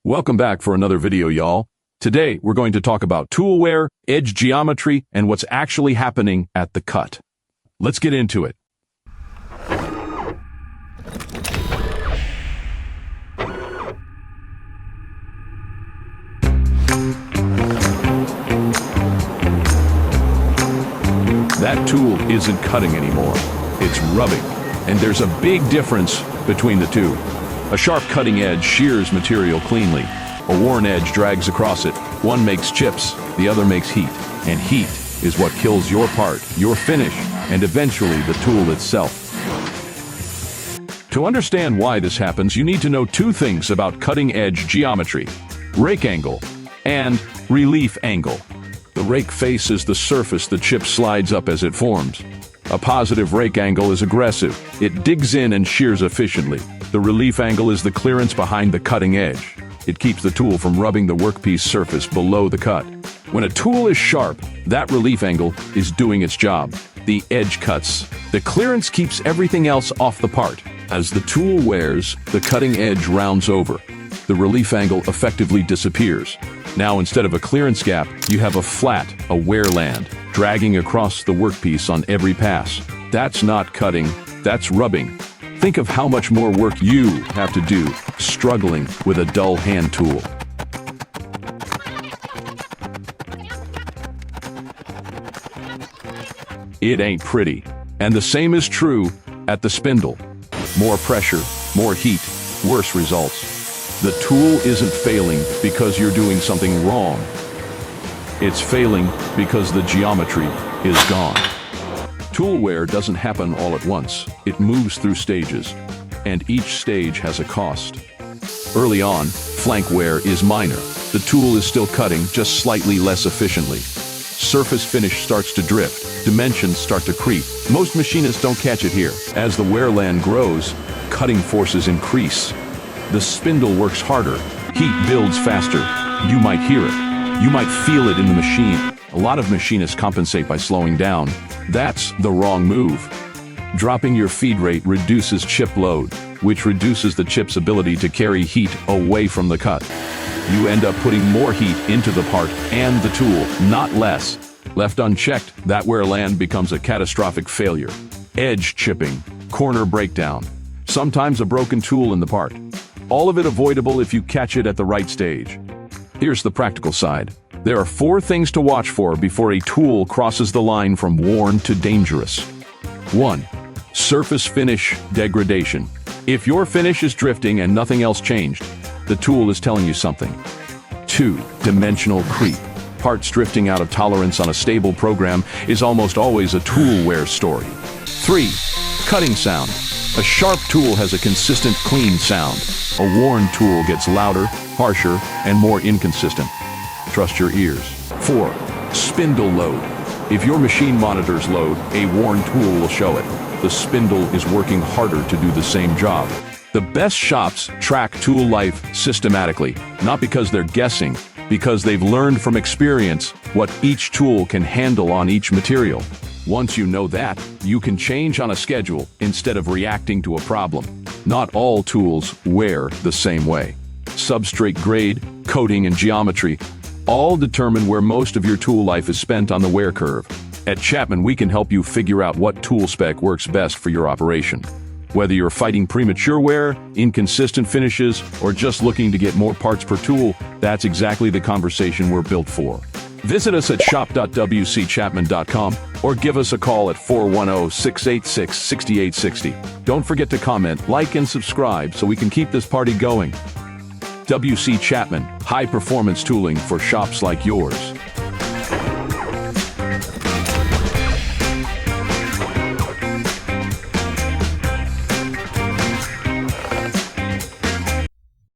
Welcome back for another video, y'all. Today, we're going to talk about tool wear, edge geometry, and what's actually happening at the cut. Let's get into it. That tool isn't cutting anymore. It's rubbing. And there's a big difference between the two. A sharp cutting edge shears material cleanly. A worn edge drags across it. One makes chips, the other makes heat. And heat is what kills your part, your finish, and eventually the tool itself. To understand why this happens, you need to know two things about cutting edge geometry: rake angle and relief angle. The rake face is the surface the chip slides up as it forms. A positive rake angle is aggressive. It digs in and shears efficiently. The relief angle is the clearance behind the cutting edge. It keeps the tool from rubbing the workpiece surface below the cut. When a tool is sharp, that relief angle is doing its job. The edge cuts. The clearance keeps everything else off the part. As the tool wears, the cutting edge rounds over. The relief angle effectively disappears. Now, instead of a clearance gap, you have a flat, a wear land, dragging across the workpiece on every pass. That's not cutting, that's rubbing. Think of how much more work you have to do struggling with a dull hand tool. It ain't pretty. And the same is true at the spindle. More pressure, more heat, worse results. The tool isn't failing because you're doing something wrong. It's failing because the geometry is gone. Tool wear doesn't happen all at once. It moves through stages, and each stage has a cost. Early on, flank wear is minor. The tool is still cutting, just slightly less efficiently. Surface finish starts to drift. Dimensions start to creep. Most machinists don't catch it here. As the wear land grows, cutting forces increase. The spindle works harder. Heat builds faster. You might hear it. You might feel it in the machine. A lot of machinists compensate by slowing down. That's the wrong move. Dropping your feed rate reduces chip load, which reduces the chip's ability to carry heat away from the cut. You end up putting more heat into the part and the tool, not less. Left unchecked, that wear land becomes a catastrophic failure. Edge chipping, corner breakdown, sometimes a broken tool in the part. All of it avoidable if you catch it at the right stage. Here's the practical side. There are 4 things to watch for before a tool crosses the line from worn to dangerous. 1. Surface finish degradation. If your finish is drifting and nothing else changed, the tool is telling you something. 2. Dimensional creep. Parts drifting out of tolerance on a stable program is almost always a tool wear story. 3. Cutting sound. A sharp tool has a consistent, clean sound. A worn tool gets louder, harsher, and more inconsistent. Trust your ears. 4. Spindle load. If your machine monitors load, a worn tool will show it. The spindle is working harder to do the same job. The best shops track tool life systematically, not because they're guessing, because they've learned from experience what each tool can handle on each material. Once you know that, you can change on a schedule instead of reacting to a problem. Not all tools wear the same way. Substrate grade, coating, and geometry all determine where most of your tool life is spent on the wear curve. At Chapman, we can help you figure out what tool spec works best for your operation. Whether you're fighting premature wear, inconsistent finishes, or just looking to get more parts per tool, that's exactly the conversation we're built for. Visit us at shop.wcchapman.com or give us a call at 410-686-6860. Don't forget to comment, like, and subscribe so we can keep this party going. WC Chapman, high-performance tooling for shops like yours.